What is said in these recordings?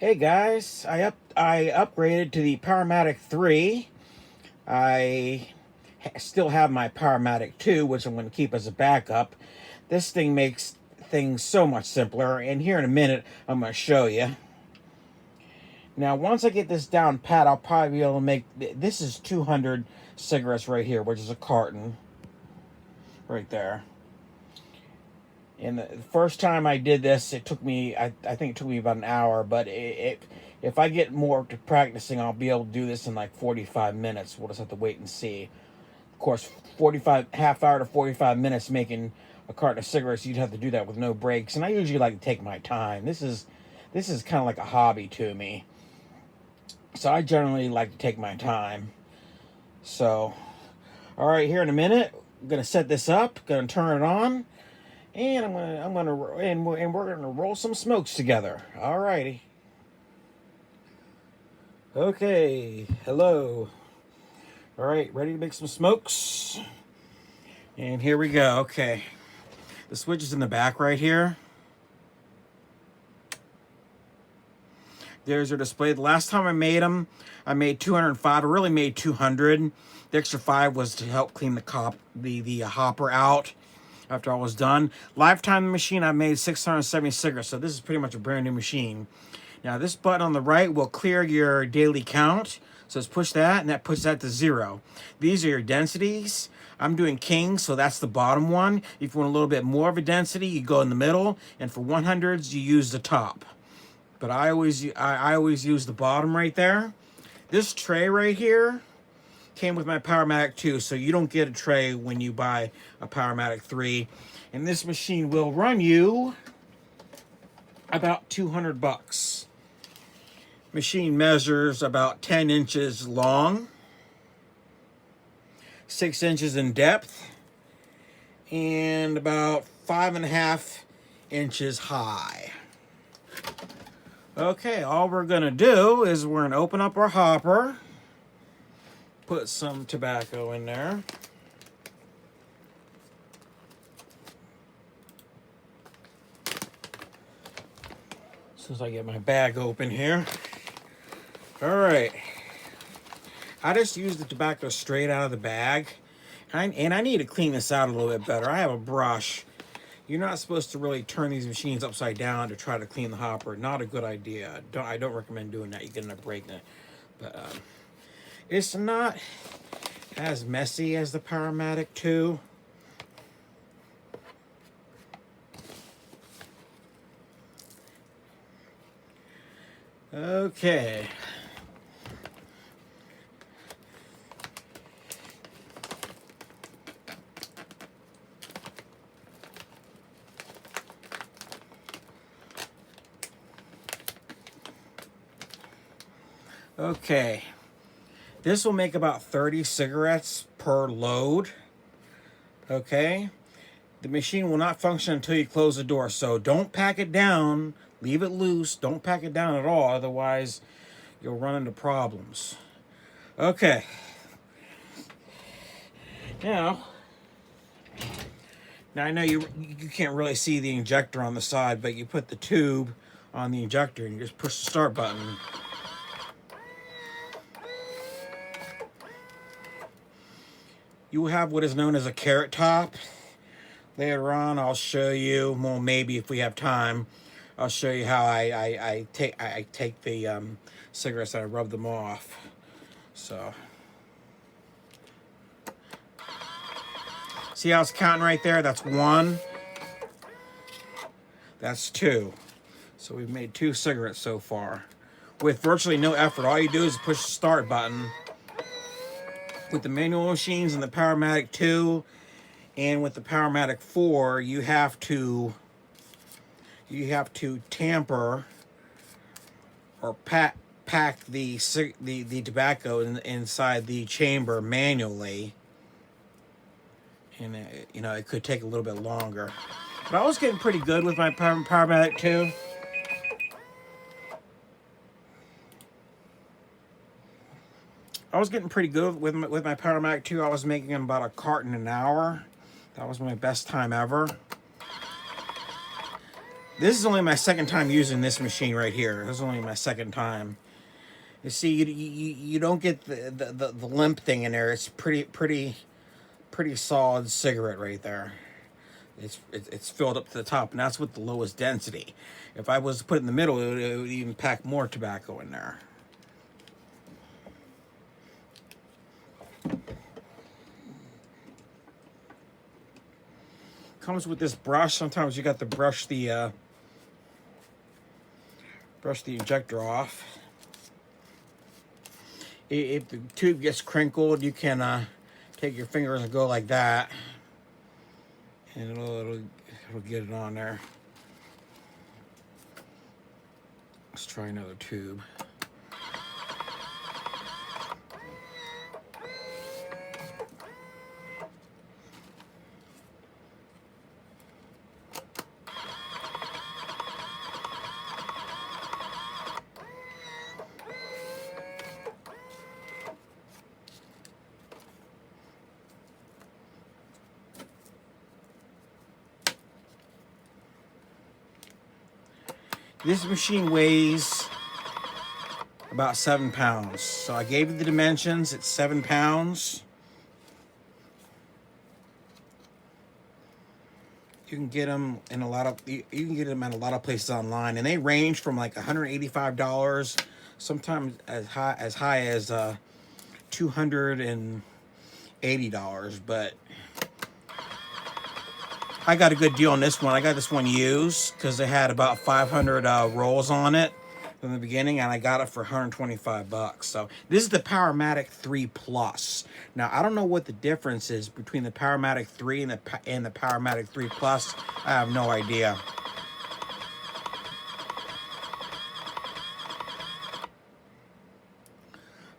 Hey guys, I upgraded to the Powermatic 3. I still have my Powermatic 2, which I'm going to keep as a backup. This thing makes things so much simpler, and here in a minute I'm going to show you. Now, once I get this down pat, I'll probably be able to make... This is 200 cigarettes right here, which is a carton right there. And the first time I did this, it took me, I think it took me about an hour, but if I get more to practicing, I'll be able to do this in like 45 minutes. We'll just have to wait and see. Of course, half hour to 45 minutes making a carton of cigarettes, you'd have to do that with no breaks. And I usually like to take my time. This is kind of like a hobby to me. So I generally like to take my time. So, all right, here in a minute, I'm going to set this up, going to turn it on. And we're gonna roll some smokes together. Alrighty. Okay. Hello. All right. Ready to make some smokes? And here we go. Okay. The switch is in the back right here. There's your display. The last time I made them, I made 205. I really made 200. The extra 5 was to help clean the hopper out. After all was done. Lifetime machine, I made 670 cigarettes, so this is pretty much a brand new machine. Now this button on the right will clear your daily count. So let's push that, and that puts that to 0. These are your densities. I'm doing king, so that's the bottom one. If you want a little bit more of a density, you go in the middle, and for 100s, you use the top. But I always use the bottom right there. This tray right here came with my Powermatic 2, so you don't get a tray when you buy a Powermatic 3. And this machine will run you about $200. Machine measures about 10 inches long, 6 inches in depth, and about 5.5 inches high. Okay, all we're gonna do is we're gonna open up our hopper, put some tobacco in there. As soon as I get my bag open here. All right. I just use the tobacco straight out of the bag. And I need to clean this out a little bit better. I have a brush. You're not supposed to really turn these machines upside down to try to clean the hopper. Not a good idea. I don't recommend doing that. You get end up breaking it. But it's not as messy as the Powermatic 2. Okay. Okay. This will make about 30 cigarettes per load. Okay. The machine will not function until you close the door. So don't pack it down. Leave it loose. Don't pack it down at all. Otherwise, you'll run into problems. Okay. Now I know you can't really see the injector on the side, but you put the tube on the injector and you just push the start button. You will have what is known as a carrot top. Later on, I'll show you. Well, maybe if we have time, I'll show you how I take the cigarettes and I rub them off. So, see how it's counting right there? That's 1. That's 2. So we've made 2 cigarettes so far with virtually no effort. All you do is push the start button. With the manual machines and the Powermatic 2 and with the Powermatic 4, you have to tamper or pack the tobacco inside the chamber manually, and it could take a little bit longer. But I was getting pretty good with my Powermatic 2. I was getting pretty good with my Powermatic 2. I was making about a carton an hour. That was my best time ever. This is only my second time using this machine right here. This is only my second time. You see, you don't get the limp thing in there. It's pretty solid cigarette right there. It's filled up to the top, and that's with the lowest density. If I was to put it in the middle, it would even pack more tobacco in there. Comes with this brush. Sometimes you got to brush the injector off. If the tube gets crinkled, you can take your fingers and go like that, and it'll get it on there. Let's try another tube. This machine weighs about 7 pounds. So I gave you the dimensions. It's 7 pounds. You can get them in a lot of at a lot of places online, and they range from like $185, sometimes as high as $280. But I got a good deal on this one. I got this one used because they had about 500 rolls on it from the beginning, and I got it for 125 bucks. So this is the Powermatic 3 Plus. Now I don't know what the difference is between the Powermatic 3 and the Powermatic 3 Plus. I have no idea.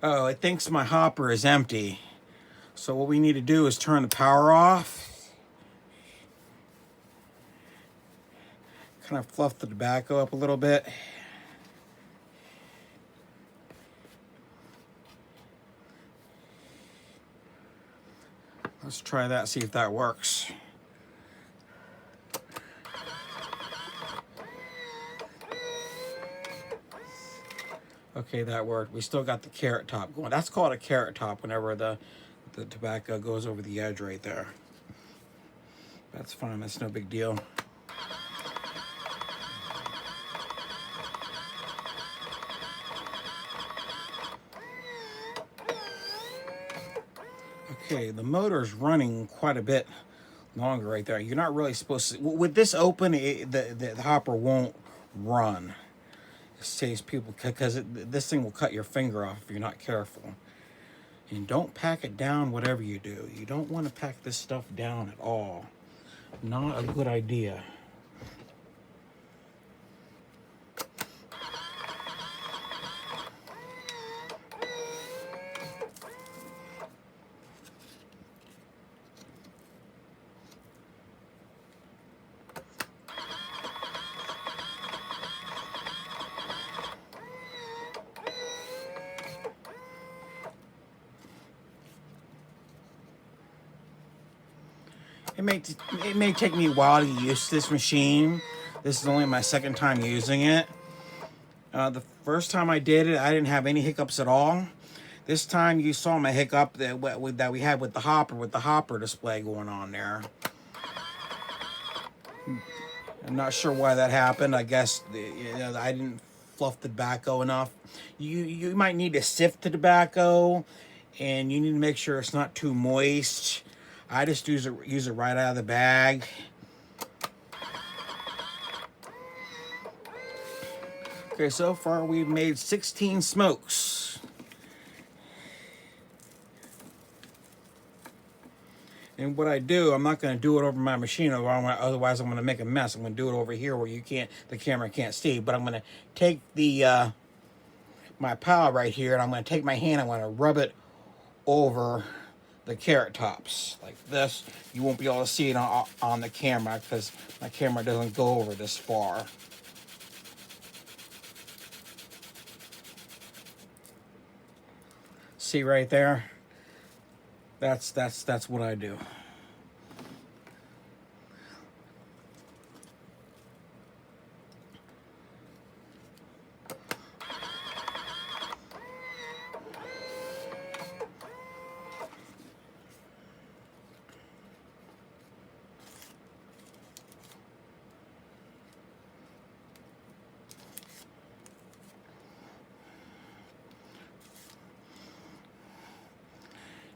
Oh, it thinks my hopper is empty. So what we need to do is turn the power off. Kind of fluff the tobacco up a little bit. Let's try that, see if that works. Okay, that worked. We still got the carrot top going. That's called a carrot top whenever the tobacco goes over the edge right there. That's fine, that's no big deal. Okay, the motor's running quite a bit longer right there. You're not really supposed to, with this open, the hopper won't run. It saves people, because this thing will cut your finger off if you're not careful. And don't pack it down whatever you do. You don't want to pack this stuff down at all. Not a good idea. It may take me a while to get used to this machine. This is only my second time using it. The first time I did it, I didn't have any hiccups at all. This time you saw my hiccup that we had with the hopper display going on there. I'm not sure why that happened. I guess I didn't fluff the tobacco enough. You might need to sift the tobacco, and you need to make sure it's not too moist. I just use it right out of the bag. Okay, so far we've made 16 smokes. And what I do, I'm not going to do it over my machine, otherwise I'm going to make a mess. I'm going to do it over here where the camera can't see. But I'm going to take my palette right here, and I'm going to take my hand, I'm going to rub it over the carrot tops like this. You won't be able to see it on the camera because my camera doesn't go over this far. See right there? That's what I do.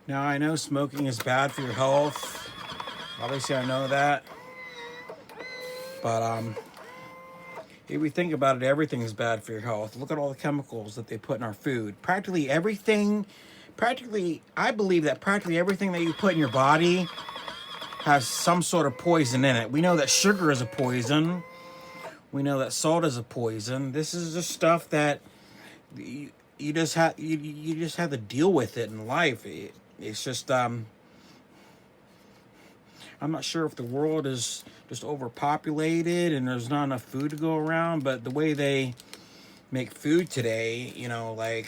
Now, I know smoking is bad for your health. Obviously, I know that. But if we think about it, everything is bad for your health. Look at all the chemicals that they put in our food. Practically everything, I believe that practically everything that you put in your body has some sort of poison in it. We know that sugar is a poison. We know that salt is a poison. This is just stuff that you just have to deal with it in life. It's just I'm not sure if the world is just overpopulated and there's not enough food to go around, but the way they make food today, you know, like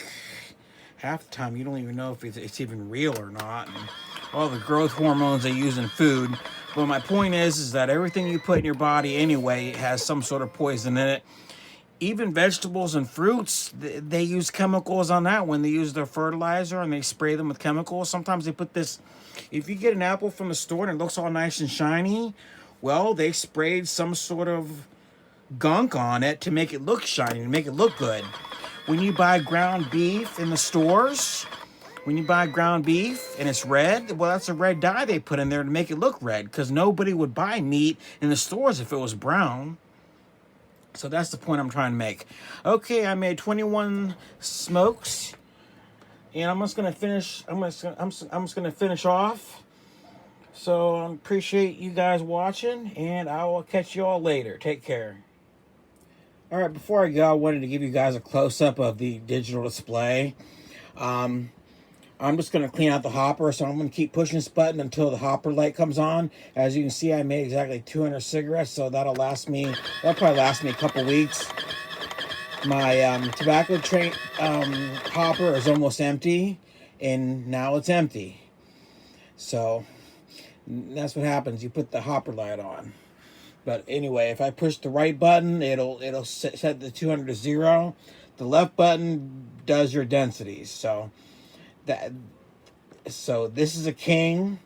half the time you don't even know if it's even real or not, and all the growth hormones they use in food. But my point is that everything you put in your body anyway has some sort of poison in it. Even vegetables and fruits, they use chemicals on that when they use their fertilizer and they spray them with chemicals. Sometimes they put this, if you get an apple from the store and it looks all nice and shiny, well, they sprayed some sort of gunk on it to make it look shiny, to make it look good. When you buy ground beef in the stores, when you buy ground beef and it's red, well, that's a red dye they put in there to make it look red, because nobody would buy meat in the stores if it was brown. So that's the point I'm trying to make. Okay, I made 21 smokes, and I'm just gonna finish. I'm just gonna finish off. So I appreciate you guys watching, and I will catch you all later. Take care. All right, before I go, I wanted to give you guys a close-up of the digital display. I'm just going to clean out the hopper, so I'm going to keep pushing this button until the hopper light comes on. As you can see, I made exactly 200 cigarettes, so that'll probably last me a couple weeks. My tobacco tray hopper is almost empty, and now it's empty. So that's what happens. You put the hopper light on. But anyway, if I push the right button, it'll set the 200 to 0. The left button does your densities. So this is a king.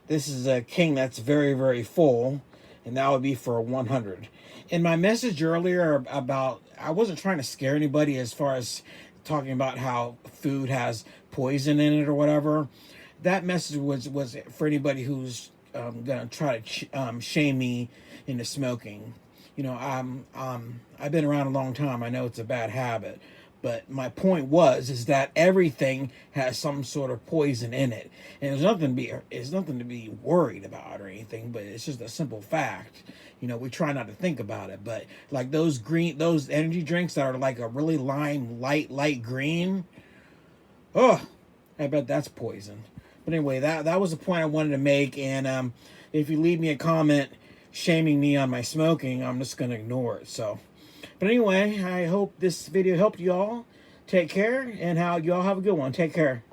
This is a king that's very, very full, and that would be for a 100. In my message earlier about, I wasn't trying to scare anybody as far as talking about how food has poison in it or whatever. That message was for anybody who's gonna try to shame me into smoking. You know, I've been around a long time. I know it's a bad habit. But my point is that everything has some sort of poison in it, and there's nothing to be worried about or anything. But it's just a simple fact. You know, we try not to think about it. But like those energy drinks that are like a really light green. Oh, I bet that's poison. But anyway, that was the point I wanted to make. And if you leave me a comment shaming me on my smoking, I'm just gonna ignore it. So. But anyway, I hope this video helped you all. Take care, and y'all have a good one. Take care.